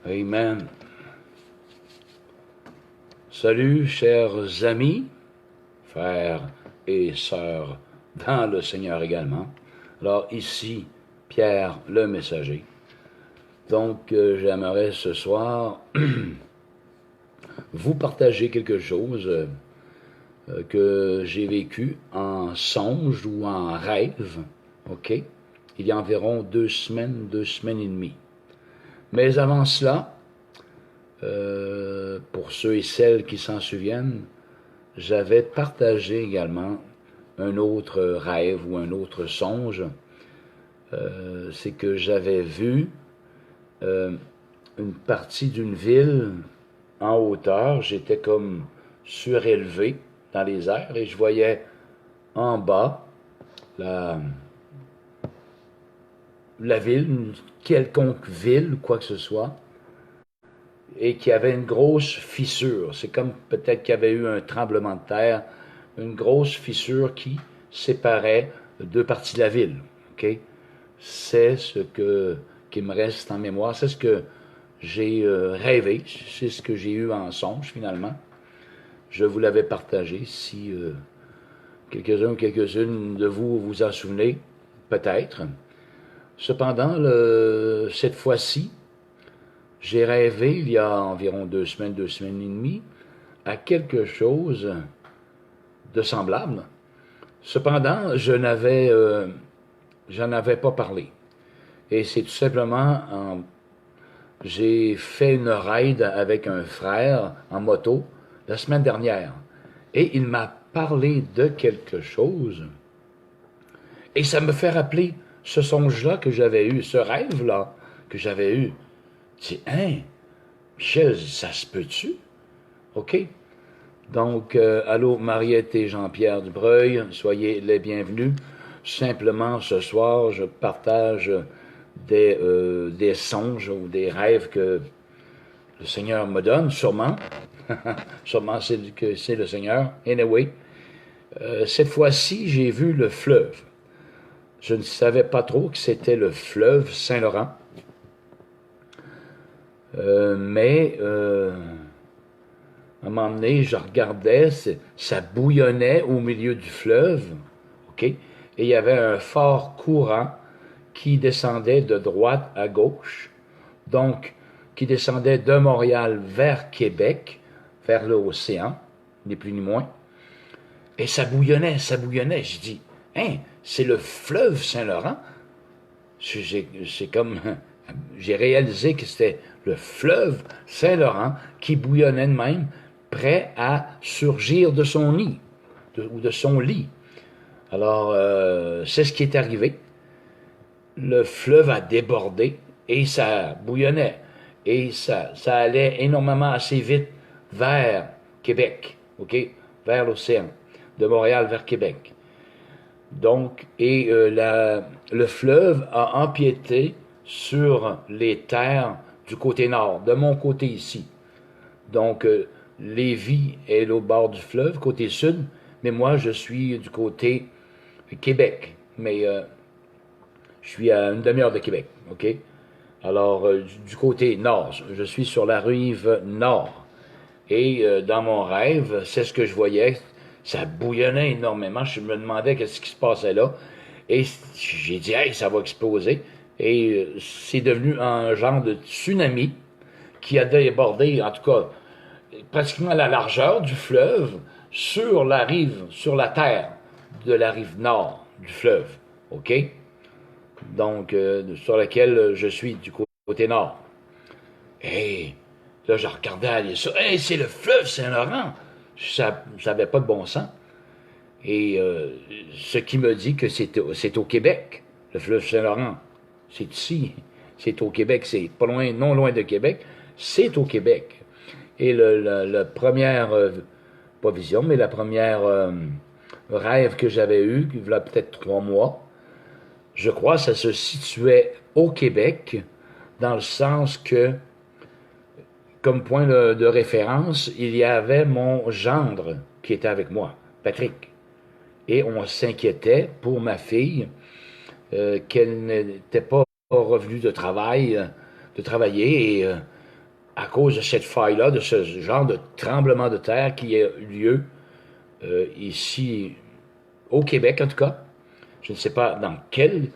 Amen. Salut, chers amis, frères et sœurs dans le Seigneur également. Alors ici, Pierre le messager. Donc, j'aimerais ce soir vous partager quelque chose que j'ai vécu en songe ou en rêve, OK? Il y a environ 2 semaines et demie. Mais avant cela, pour ceux et celles qui s'en souviennent, j'avais partagé également un autre rêve ou un autre songe. C'est que j'avais vu une partie d'une ville en hauteur. J'étais comme surélevé dans les airs et je voyais en bas la ville, une quelconque ville ou quoi que ce soit, et qui avait une grosse fissure. C'est comme peut-être qu'il y avait eu un tremblement de terre, une grosse fissure qui séparait deux parties de la ville. OK? C'est ce qui me reste en mémoire. C'est ce que j'ai rêvé. C'est ce que j'ai eu en songe, finalement. Je vous l'avais partagé. Si quelques-uns ou quelques-unes de vous vous en souvenez, peut-être. Cependant, cette fois-ci, j'ai rêvé, il y a environ 2 semaines et demie, à quelque chose de semblable. Cependant, j'en avais pas parlé. Et c'est tout simplement, j'ai fait une ride avec un frère en moto la semaine dernière. Et il m'a parlé de quelque chose. Et ça me fait rappeler ce songe-là que j'avais eu, ce rêve-là que j'avais eu. C'est, hein, Michel, ça se peut-tu? OK. Donc, allô, Mariette et Jean-Pierre Dubreuil, soyez les bienvenus. Simplement, ce soir, je partage des songes ou des rêves que le Seigneur me donne, sûrement. Sûrement c'est le Seigneur. Anyway, cette fois-ci, j'ai vu le fleuve. Je ne savais pas trop que c'était le fleuve Saint-Laurent. Mais à un moment donné, je regardais, ça bouillonnait au milieu du fleuve, OK? Et il y avait un fort courant qui descendait de droite à gauche, donc qui descendait de Montréal vers Québec, vers l'océan, ni plus ni moins. Et ça bouillonnait, ça bouillonnait. Je dis, hein, c'est le fleuve Saint-Laurent? C'est comme, j'ai réalisé que c'était le fleuve Saint-Laurent qui bouillonnait de même, prêt à surgir de son nid, ou de son lit. Alors, c'est ce qui est arrivé. Le fleuve a débordé et ça bouillonnait. Et ça allait énormément assez vite vers Québec, OK? Vers l'océan, de Montréal vers Québec. Donc, et le fleuve a empiété sur les terres du côté nord, de mon côté ici. Donc, Lévis est au bord du fleuve, côté sud, mais moi, je suis du côté Québec. Mais je suis à une demi-heure de Québec, OK? Alors, du côté nord, je suis sur la rive nord. Et dans mon rêve, c'est ce que je voyais. Ça bouillonnait énormément. Je me demandais qu'est-ce qui se passait là. Et j'ai dit, hey, ça va exploser. Et c'est devenu un genre de tsunami qui a débordé, en tout cas, pratiquement à la largeur du fleuve, sur la rive, sur la terre de la rive nord du fleuve. OK? Donc, sur laquelle je suis du côté nord. Et là, je regardais aller ça. Hey, c'est le fleuve Saint-Laurent! Ça n'avait pas de bon sens. Et ce qui me dit que c'est au Québec, le fleuve Saint-Laurent. C'est ici. C'est au Québec. C'est pas loin, non loin de Québec. C'est au Québec. Et la première, pas vision, mais la première rêve que j'avais eu, il y a peut-être 3 mois, je crois, ça se situait au Québec, dans le sens que, comme point de référence, il y avait mon gendre qui était avec moi, Patrick. Et on s'inquiétait pour ma fille qu'elle n'était pas revenue de travailler. Et à cause de cette faille-là, de ce genre de tremblement de terre qui a eu lieu ici au Québec en tout cas. Je ne sais pas dans quelle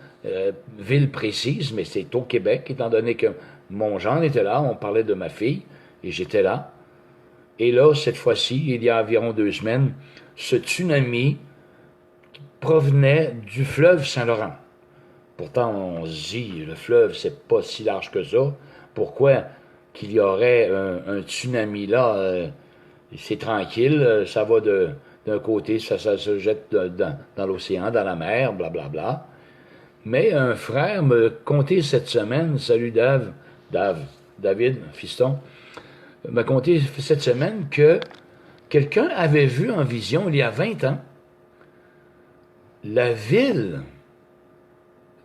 ville précise, mais c'est au Québec, étant donné que mon gendre était là, on parlait de ma fille, et j'étais là. Et là, cette fois-ci, il y a environ 2 semaines, ce tsunami provenait du fleuve Saint-Laurent. Pourtant, on se dit, le fleuve, c'est pas si large que ça. Pourquoi qu'il y aurait un tsunami là? C'est tranquille, ça va d'un côté, ça se jette dans l'océan, dans la mer, blablabla. Bla, bla. Mais un frère me contait cette semaine, salut David, fiston, m'a conté cette semaine que quelqu'un avait vu en vision, il y a 20 ans, la ville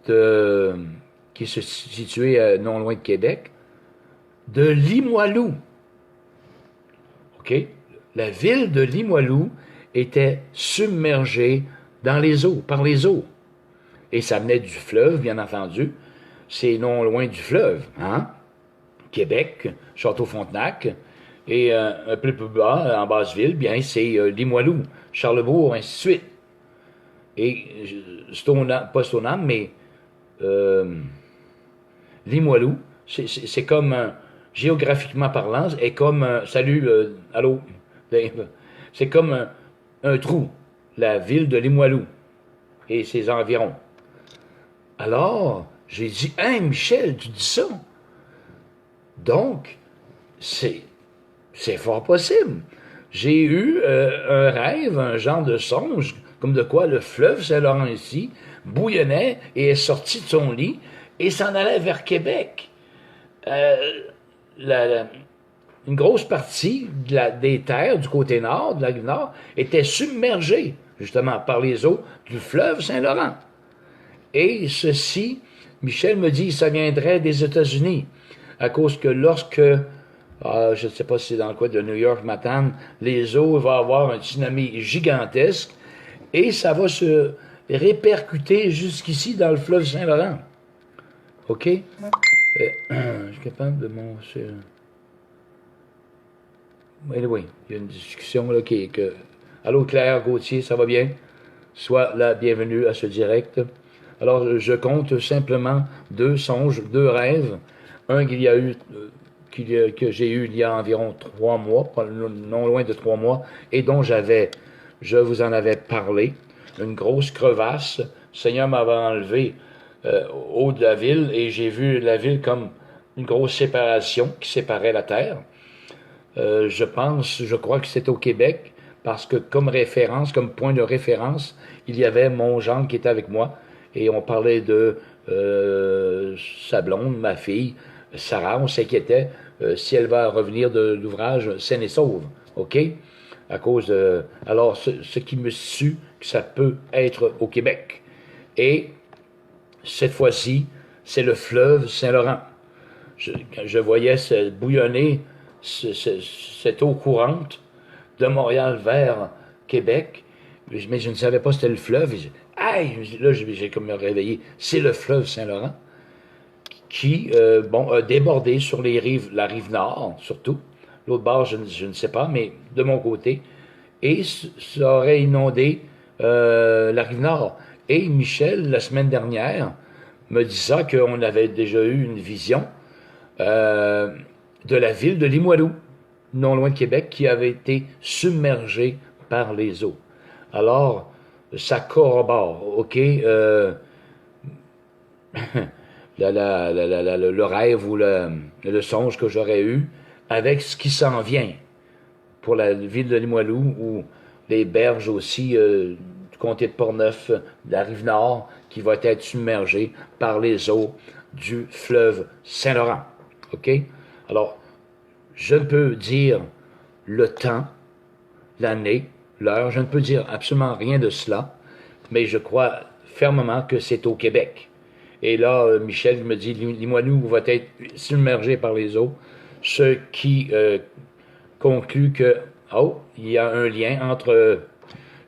qui est située non loin de Québec, de Limoilou. OK? La ville de Limoilou était submergée dans les eaux, par les eaux. Et ça venait du fleuve, bien entendu. C'est non loin du fleuve, hein? Québec, Château-Frontenac. Et un peu plus bas, en Basse-Ville, bien, c'est Limoilou, Charlebourg, ainsi de suite. Et pas Stoneham, mais Limoilou, c'est comme, géographiquement parlant, est comme, salut, allô, c'est comme un trou, la ville de Limoilou et ses environs. Alors, j'ai dit, hein, Michel, tu dis ça? Donc, c'est fort possible. J'ai eu un rêve, un genre de songe, comme de quoi le fleuve Saint-Laurent ici bouillonnait et est sorti de son lit et s'en allait vers Québec. Une grosse partie des terres du côté nord, de la rive nord, était submergée, justement, par les eaux du fleuve Saint-Laurent. Et ceci, Michel me dit, ça viendrait des États-Unis, à cause que lorsque, je ne sais pas si c'est dans le coin de New York, Manhattan, les eaux vont avoir un tsunami gigantesque, et ça va se répercuter jusqu'ici dans le fleuve Saint-Laurent. OK? Je suis capable de mon... Anyway, il y a une discussion là qui est que... Allô Claire Gauthier, ça va bien? Sois la bienvenue à ce direct. Alors, je compte simplement 2 songes, 2 rêves. Un qu'il y a eu, que j'ai eu il y a environ 3 mois, non loin de 3 mois, et dont je vous en avais parlé. Une grosse crevasse. Le Seigneur m'avait enlevé haut de la ville, et j'ai vu la ville comme une grosse séparation qui séparait la terre. Je crois que c'est au Québec, parce que comme référence, comme point de référence, il y avait mon gendre qui était avec moi, et on parlait de sa blonde, ma fille, Sarah. On s'inquiétait si elle va revenir de l'ouvrage saine et sauve, OK? À cause de... Alors, ce qui me sue que ça peut être au Québec. Et cette fois-ci, c'est le fleuve Saint-Laurent. Je voyais bouillonner cette eau courante de Montréal vers Québec, mais je ne savais pas c'était le fleuve. Aïe, là, j'ai comme me réveillé. C'est le fleuve Saint-Laurent qui, a débordé sur la rive nord, surtout. L'autre bord, je ne sais pas, mais de mon côté. Et ça aurait inondé la rive nord. Et Michel, la semaine dernière, me disait qu'on avait déjà eu une vision de la ville de Limoilou, non loin de Québec, qui avait été submergée par les eaux. Alors, ça corrobore, OK? Le rêve ou le songe que j'aurais eu avec ce qui s'en vient pour la ville de Limoilou ou les berges aussi du comté de Portneuf, de la Rive-Nord, qui va être submergée par les eaux du fleuve Saint-Laurent. OK? Alors, je ne peux dire le temps, l'année, l'heure, je ne peux dire absolument rien de cela, mais je crois fermement que c'est au Québec. Et là, Michel me dit, Limoilou va être submergé par les eaux, ce qui conclut que, il y a un lien entre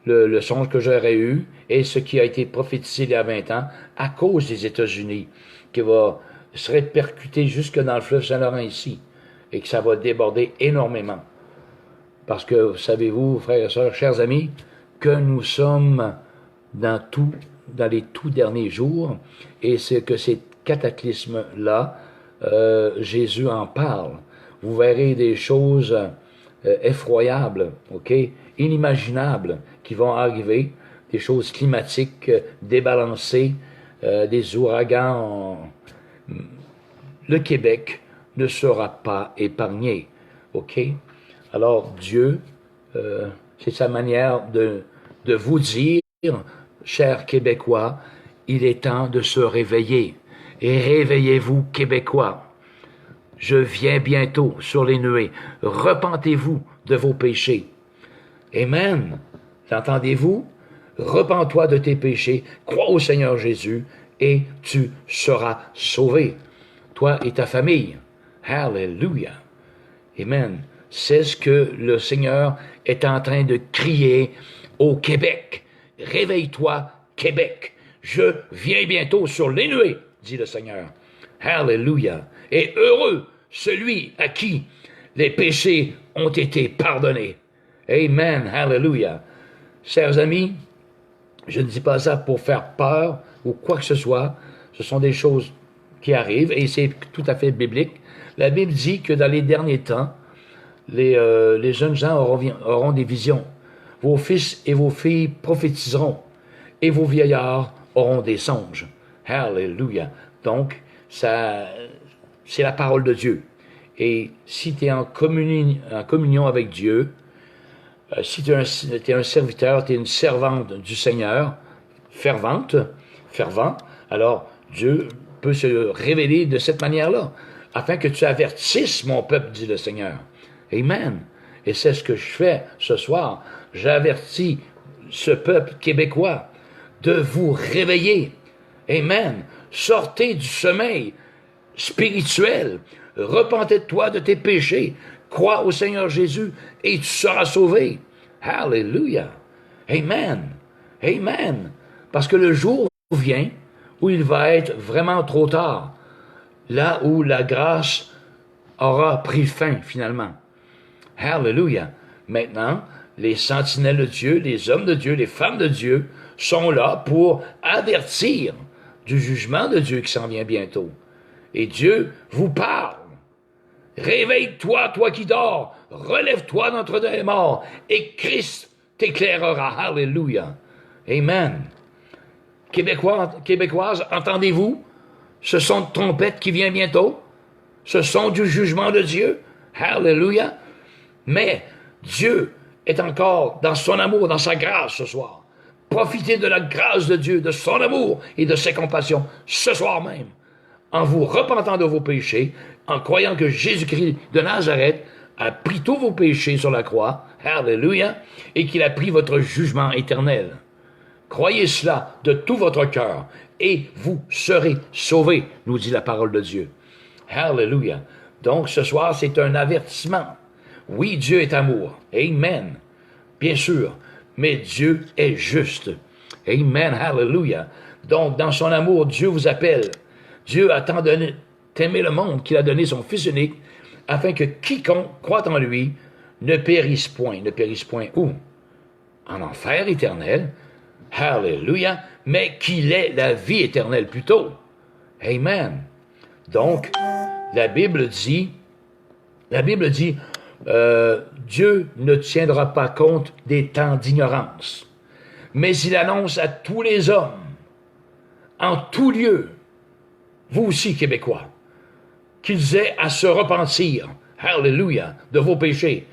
le songe que j'aurais eu et ce qui a été prophétisé il y a 20 ans à cause des États-Unis, qui va se répercuter jusque dans le fleuve Saint-Laurent ici. et que ça va déborder énormément. Parce que, savez-vous, frères et sœurs, chers amis, que nous sommes dans les tout derniers jours, et c'est que ces cataclysmes-là, Jésus en parle. Vous verrez des choses effroyables, ok, inimaginables, qui vont arriver, des choses climatiques débalancées, des ouragans. Le Québec ne sera pas épargné, ok? Alors Dieu, c'est sa manière de vous dire, chers Québécois, il est temps de se réveiller. Et réveillez-vous, Québécois. Je viens bientôt sur les nuées. Repentez-vous de vos péchés. Amen. L'entendez-vous? Repens-toi de tes péchés, crois au Seigneur Jésus, et tu seras sauvé. Toi et ta famille. Hallelujah. Amen. C'est ce que le Seigneur est en train de crier au Québec. Réveille-toi, Québec. Je viens bientôt sur les nuées, dit le Seigneur. Hallelujah. Et heureux celui à qui les péchés ont été pardonnés. Amen. Hallelujah. Chers amis, je ne dis pas ça pour faire peur ou quoi que ce soit. Ce sont des choses qui arrivent et c'est tout à fait biblique. La Bible dit que dans les derniers temps, les jeunes gens auront des visions. Vos fils et vos filles prophétiseront et vos vieillards auront des songes. Hallelujah. Donc, ça, c'est la parole de Dieu. Et si tu es en communion avec Dieu, si tu es un serviteur, tu es une servante du Seigneur, fervent, alors Dieu peut se révéler de cette manière-là, afin que tu avertisses mon peuple, dit le Seigneur. Amen. Et c'est ce que je fais ce soir. J'avertis ce peuple québécois de vous réveiller. Amen. Sortez du sommeil spirituel. Repentez-toi de tes péchés. Crois au Seigneur Jésus et tu seras sauvé. Hallelujah. Amen. Amen. Parce que le jour vient où il va être vraiment trop tard. Là où la grâce aura pris fin finalement. Hallelujah. Maintenant, les sentinelles de Dieu, les hommes de Dieu, les femmes de Dieu sont là pour avertir du jugement de Dieu qui s'en vient bientôt. Et Dieu vous parle. Réveille-toi, toi qui dors. Relève-toi d'entre les morts. Et Christ t'éclairera. Hallelujah. Amen. Québécois, Québécoises, entendez-vous ce son de trompette qui vient bientôt? Ce son du jugement de Dieu? Hallelujah. Mais Dieu est encore dans son amour, dans sa grâce ce soir. Profitez de la grâce de Dieu, de son amour et de ses compassions ce soir même. En vous repentant de vos péchés, en croyant que Jésus-Christ de Nazareth a pris tous vos péchés sur la croix, hallelujah, et qu'il a pris votre jugement éternel. Croyez cela de tout votre cœur, et vous serez sauvés, nous dit la parole de Dieu. Hallelujah. Donc ce soir, c'est un avertissement. Oui, Dieu est amour. Amen. Bien sûr, mais Dieu est juste. Amen. Hallelujah. Donc, dans son amour, Dieu vous appelle. Dieu a tant aimé le monde qu'il a donné son Fils unique, afin que quiconque croit en lui ne périsse point. Ne périsse point où? En enfer éternel. Hallelujah. Mais qu'il ait la vie éternelle plutôt. Amen. Donc, la Bible dit, Dieu ne tiendra pas compte des temps d'ignorance, mais il annonce à tous les hommes, en tout lieu, vous aussi, Québécois, qu'ils aient à se repentir, hallelujah, de vos péchés,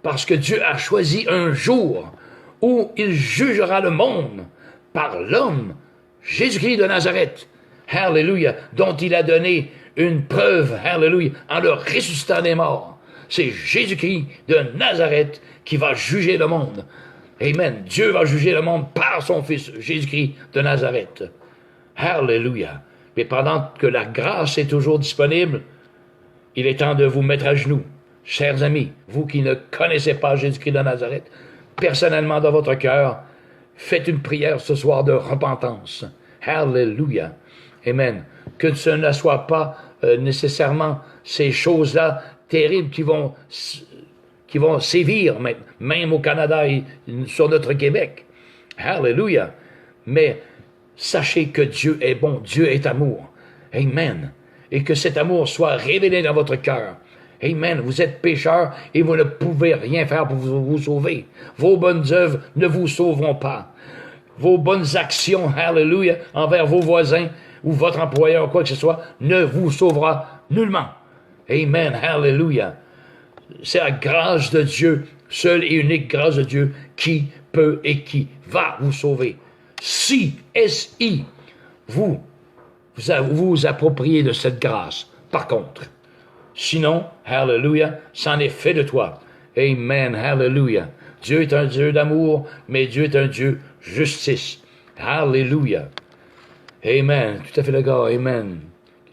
parce que Dieu a choisi un jour où il jugera le monde par l'homme, Jésus-Christ de Nazareth, hallelujah, dont il a donné une preuve, hallelujah, en le ressuscitant des morts. C'est Jésus-Christ de Nazareth qui va juger le monde. Amen. Dieu va juger le monde par son Fils, Jésus-Christ de Nazareth. Hallelujah. Mais pendant que la grâce est toujours disponible, il est temps de vous mettre à genoux. Chers amis, vous qui ne connaissez pas Jésus-Christ de Nazareth, personnellement dans votre cœur, faites une prière ce soir de repentance. Hallelujah. Amen. Que ce ne soit pas nécessairement ces choses-là terribles qui vont sévir, même au Canada et sur notre Québec. Hallelujah. Mais sachez que Dieu est bon, Dieu est amour. Amen. Et que cet amour soit révélé dans votre cœur. Amen. Vous êtes pécheurs et vous ne pouvez rien faire pour vous sauver. Vos bonnes œuvres ne vous sauveront pas. Vos bonnes actions, hallelujah, envers vos voisins ou votre employeur ou quoi que ce soit, ne vous sauvera nullement. Amen. Hallelujah. C'est la grâce de Dieu, seule et unique grâce de Dieu, qui peut et qui va vous sauver. Si, S-I, vous appropriez de cette grâce, par contre. Sinon, hallelujah, c'en est fait de toi. Amen, hallelujah. Dieu est un Dieu d'amour, mais Dieu est un Dieu justice. Hallelujah. Amen. Tout à fait d'accord. Amen.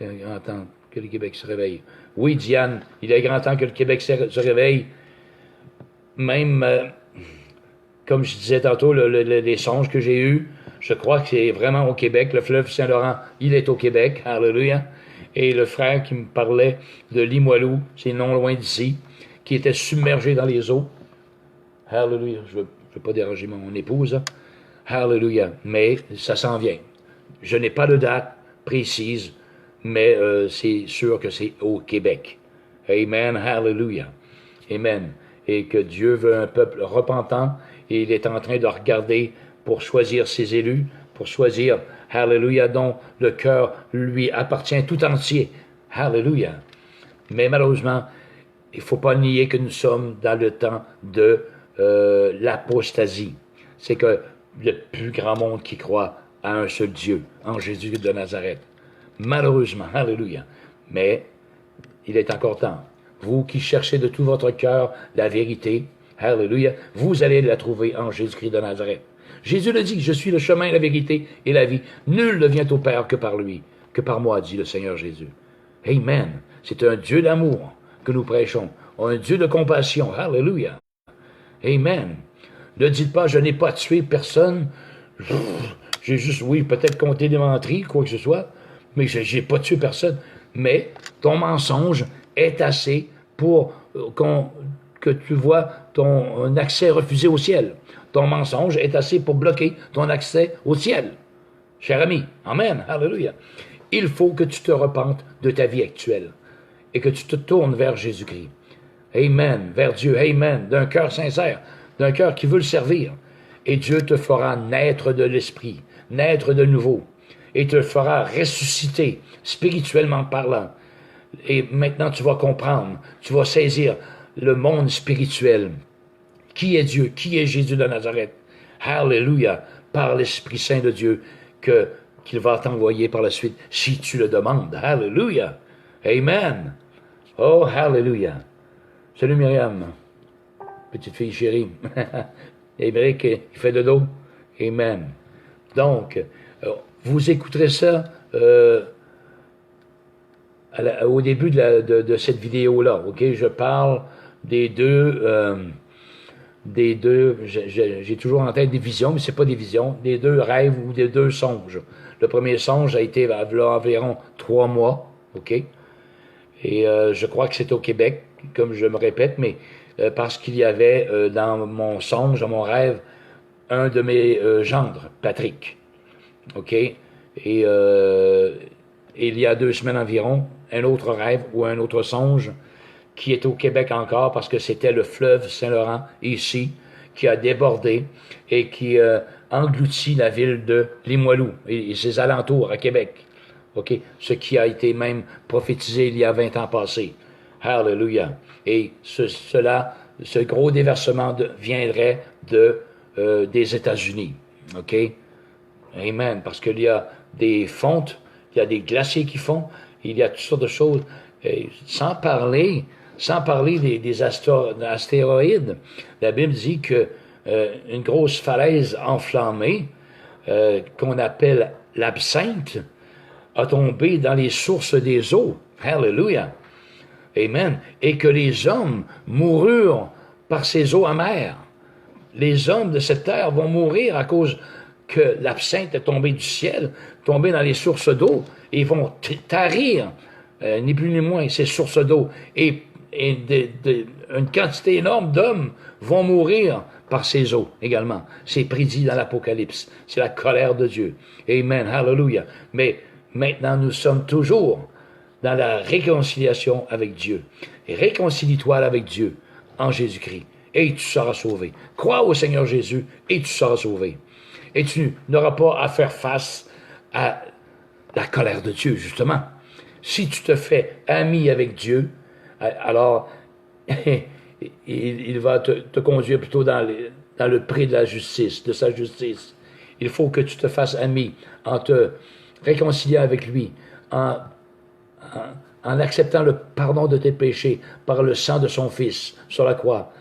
Il est grand temps que le Québec se réveille. Oui, Diane, il est grand temps que le Québec se réveille. Même, comme je disais tantôt, les songes que j'ai eus, je crois que c'est vraiment au Québec. Le fleuve Saint-Laurent, il est au Québec. Hallelujah. Et le frère qui me parlait de Limoilou, c'est non loin d'ici, qui était submergé dans les eaux. Hallelujah. Je veux pas déranger mon épouse. Hein. Hallelujah. Mais ça s'en vient. Je n'ai pas de date précise, mais c'est sûr que c'est au Québec. Amen. Hallelujah. Amen. Et que Dieu veut un peuple repentant et il est en train de regarder pour choisir ses élus, pour choisir, hallelujah, dont le cœur lui appartient tout entier. Hallelujah. Mais malheureusement, il ne faut pas nier que nous sommes dans le temps de l'apostasie. C'est que le plus grand monde qui croit à un seul Dieu, en Jésus de Nazareth. Malheureusement, hallelujah. Mais il est encore temps. Vous qui cherchez de tout votre cœur la vérité, hallelujah, vous allez la trouver en Jésus-Christ de Nazareth. Jésus le dit, je suis le chemin, la vérité et la vie. Nul ne vient au Père que par lui, que par moi, dit le Seigneur Jésus. Amen. C'est un Dieu d'amour que nous prêchons, un Dieu de compassion. Hallelujah. Amen. Ne dites pas, je n'ai pas tué personne. J'ai juste, oui, peut-être compté des menteries, quoi que ce soit, mais je n'ai pas tué personne. Mais ton mensonge est assez pour que tu vois ton accès refusé au ciel. Ton mensonge est assez pour bloquer ton accès au ciel. Cher ami, amen, hallelujah. Il faut que tu te repentes de ta vie actuelle et que tu te tournes vers Jésus-Christ. Amen, vers Dieu, amen, d'un cœur sincère, d'un cœur qui veut le servir. Et Dieu te fera naître de l'esprit, naître de nouveau, et te fera ressusciter, spirituellement parlant. Et maintenant, tu vas comprendre, tu vas saisir le monde spirituel. Qui est Dieu? Qui est Jésus de Nazareth? Hallelujah! Par l'Esprit Saint de Dieu qu'il va t'envoyer par la suite, si tu le demandes. Hallelujah! Amen! Oh, hallelujah! Salut Myriam, petite fille chérie. Émeric, il fait de l'eau. Amen. Donc, vous écouterez ça au début de cette vidéo-là, ok? Je parle des deux, j'ai toujours en tête des visions, mais c'est pas des visions, des deux rêves ou des deux songes. Le premier songe a été là, environ 3 mois, ok? Et je crois que c'est au Québec, comme je me répète, mais parce qu'il y avait dans mon songe, dans mon rêve, un de mes gendres, Patrick, ok? Et il y a 2 semaines environ, un autre rêve ou un autre songe qui est au Québec encore parce que c'était le fleuve Saint-Laurent ici qui a débordé et qui engloutit la ville de Limoilou et ses alentours à Québec. OK? Ce qui a été même prophétisé il y a 20 ans passés. Hallelujah. Et ce gros déversement viendrait des États-Unis. OK? Amen. Parce qu'il y a des fontes, il y a des glaciers qui fondent, il y a toutes sortes de choses. Et sans parler des astéroïdes, la Bible dit que une grosse falaise enflammée, qu'on appelle l'absinthe, a tombé dans les sources des eaux. Hallelujah. Amen. Et que les hommes moururent par ces eaux amères. Les hommes de cette terre vont mourir à cause que l'absinthe est tombée du ciel, tombée dans les sources d'eau, et ils vont tarir, ni plus ni moins, ces sources d'eau. Et une quantité énorme d'hommes vont mourir par ces eaux également. C'est prédit dans l'Apocalypse. C'est la colère de Dieu. Amen. Hallelujah. Mais maintenant, nous sommes toujours dans la réconciliation avec Dieu. Et réconcilie-toi avec Dieu en Jésus-Christ. Et tu seras sauvé. Crois au Seigneur Jésus et tu seras sauvé. Et tu n'auras pas à faire face à la colère de Dieu, justement. Si tu te fais ami avec Dieu, alors il va te conduire plutôt dans le pré de la justice, de sa justice. Il faut que tu te fasses ami en te réconciliant avec lui, en acceptant le pardon de tes péchés par le sang de son Fils sur la croix,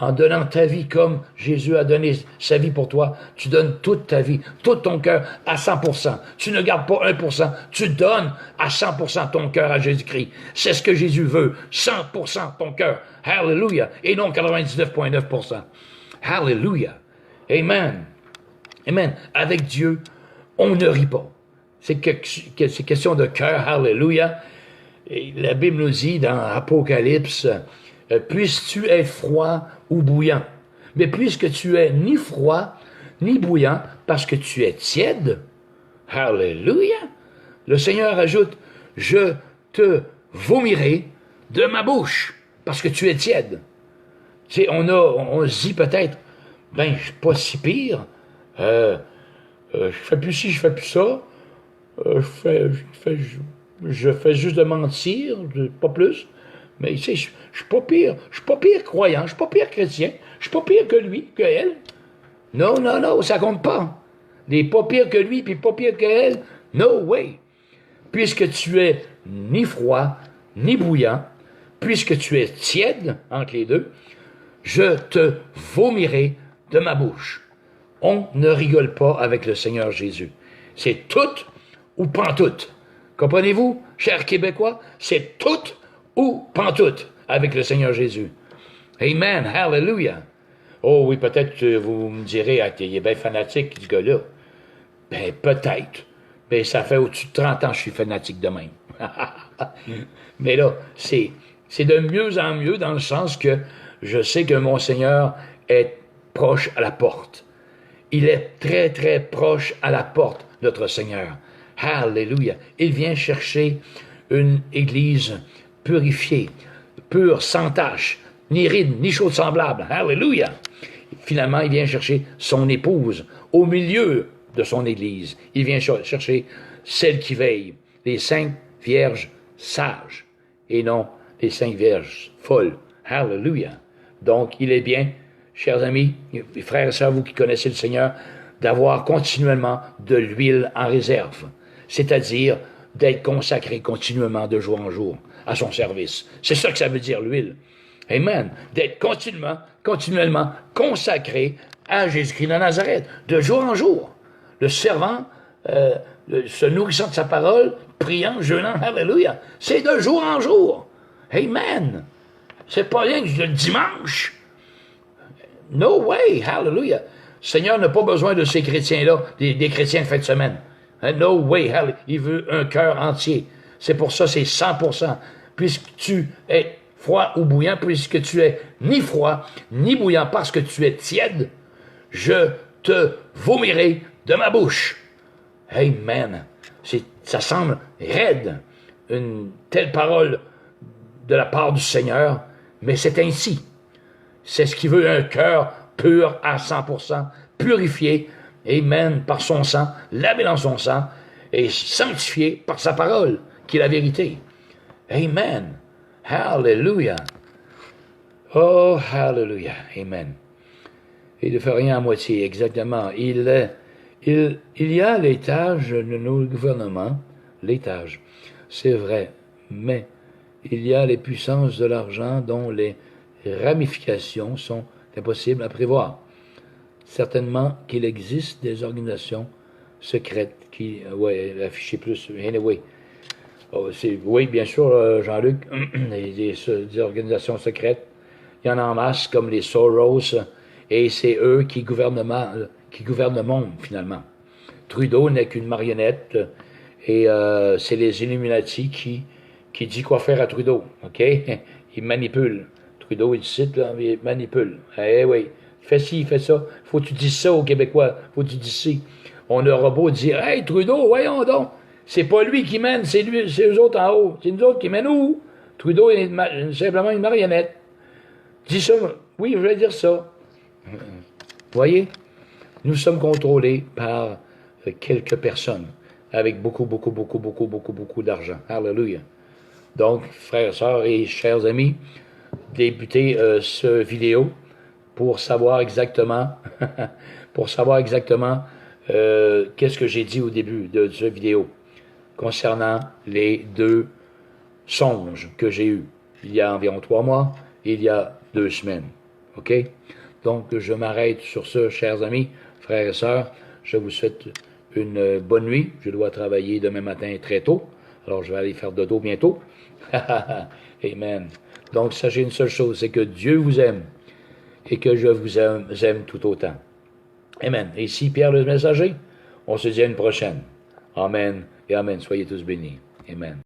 en donnant ta vie comme Jésus a donné sa vie pour toi. Tu donnes toute ta vie, tout ton cœur à 100%. Tu ne gardes pas 1%, tu donnes à 100% ton cœur à Jésus-Christ. C'est ce que Jésus veut, 100% ton cœur. Hallelujah. Et non 99,9%. Hallelujah. Amen. Amen. Avec Dieu, on ne rit pas. C'est question de cœur. Hallelujah. Et la Bible nous dit dans Apocalypse, puisses-tu être froid ou bouillant. Mais puisque tu es ni froid ni bouillant, parce que tu es tiède, Hallelujah, le Seigneur ajoute, je te vomirai de ma bouche, parce que tu es tiède. Tu sais, on se dit peut-être, ben, je suis pas si pire, je fais plus ci, je fais plus ça, je fais juste de mentir, pas plus. Mais tu sais, je suis pas pire croyant, je suis pas pire chrétien, je suis pas pire que lui, que elle. Non, non, non, ça compte pas. Les pas pire que lui, puis pas pire que elle, no way. Puisque tu es ni froid, ni bouillant, puisque tu es tiède entre les deux, je te vomirai de ma bouche. On ne rigole pas avec le Seigneur Jésus. C'est tout ou pantoute. Comprenez-vous, chers Québécois? C'est tout ou pantoute avec le Seigneur Jésus. Amen. Hallelujah. Oh oui, peut-être que vous me direz, ah, il est bien fanatique, ce gars-là. Ben, peut-être. Mais ça fait au-dessus de 30 ans que je suis fanatique de même. Mais là, c'est de mieux en mieux dans le sens que je sais que mon Seigneur est proche à la porte. Il est très, très proche à la porte, notre Seigneur. Hallelujah. Il vient chercher une église purifiée, pure, sans tache, ni ride, ni chose semblable. Hallelujah. Finalement, il vient chercher son épouse au milieu de son église. Il vient chercher celle qui veille, les 5 vierges sages, et non les 5 vierges folles. Hallelujah. Donc, il est bien, chers amis, frères et sœurs, vous qui connaissez le Seigneur, d'avoir continuellement de l'huile en réserve, c'est-à-dire d'être consacré continuellement de jour en jour à son service. C'est ça que ça veut dire, l'huile. Amen. D'être continuellement consacré à Jésus-Christ de Nazareth, de jour en jour. Le servant, se nourrissant de sa parole, priant, jeûnant, hallelujah. C'est de jour en jour. Amen. C'est pas rien que le dimanche. No way, hallelujah. Le Seigneur n'a pas besoin de ces chrétiens-là, des chrétiens de fin de semaine. No way, hallelujah. Il veut un cœur entier. C'est pour ça, c'est 100%. Puisque tu es froid ou bouillant, puisque tu es ni froid, ni bouillant, parce que tu es tiède, je te vomirai de ma bouche. Amen. Ça semble raide, une telle parole de la part du Seigneur, mais c'est ainsi. C'est ce qui veut un cœur pur à 100%, purifié, amen, par son sang, lavé dans son sang, et sanctifié par sa parole, qui est la vérité. Amen. Hallelujah. Oh, hallelujah. Amen. Il ne fait rien à moitié, exactement. Il y a l'étage de nos gouvernements, l'étage, c'est vrai, mais il y a les puissances de l'argent dont les ramifications sont impossibles à prévoir. Certainement qu'il existe des organisations secrètes qui, afficher plus, anyway. Oh, oui, bien sûr, Jean-Luc, des organisations secrètes, il y en a en masse, comme les Soros, et c'est eux qui gouvernent le monde, finalement. Trudeau n'est qu'une marionnette, et c'est les Illuminati qui dit quoi faire à Trudeau, OK? il manipule. Trudeau, il cite, là, il manipule. Eh oui, fais ci, fais ça. Faut que tu dises ça aux Québécois. Faut que tu dises ci. On aura beau dire, hey, Trudeau, voyons donc. C'est pas lui qui mène, c'est lui, c'est eux autres en haut. C'est nous autres qui mènent où? Trudeau est simplement une marionnette. Dis ça. Oui, je voulais dire ça. Voyez? Nous sommes contrôlés par quelques personnes avec beaucoup d'argent. Alléluia. Donc, frères, sœurs et chers amis, débutez ce vidéo pour savoir exactement, qu'est-ce que j'ai dit au début de ce vidéo concernant les deux songes que j'ai eus il y a environ 3 mois et il y a 2 semaines. OK? Donc, je m'arrête sur ce, chers amis, frères et sœurs. Je vous souhaite une bonne nuit. Je dois travailler demain matin très tôt. Alors, je vais aller faire dodo bientôt. Amen. Donc, sachez une seule chose, c'est que Dieu vous aime et que je vous aime tout autant. Amen. Et ici, Pierre le messager, on se dit à une prochaine. Amen et amen. Soyez tous bénis. Amen.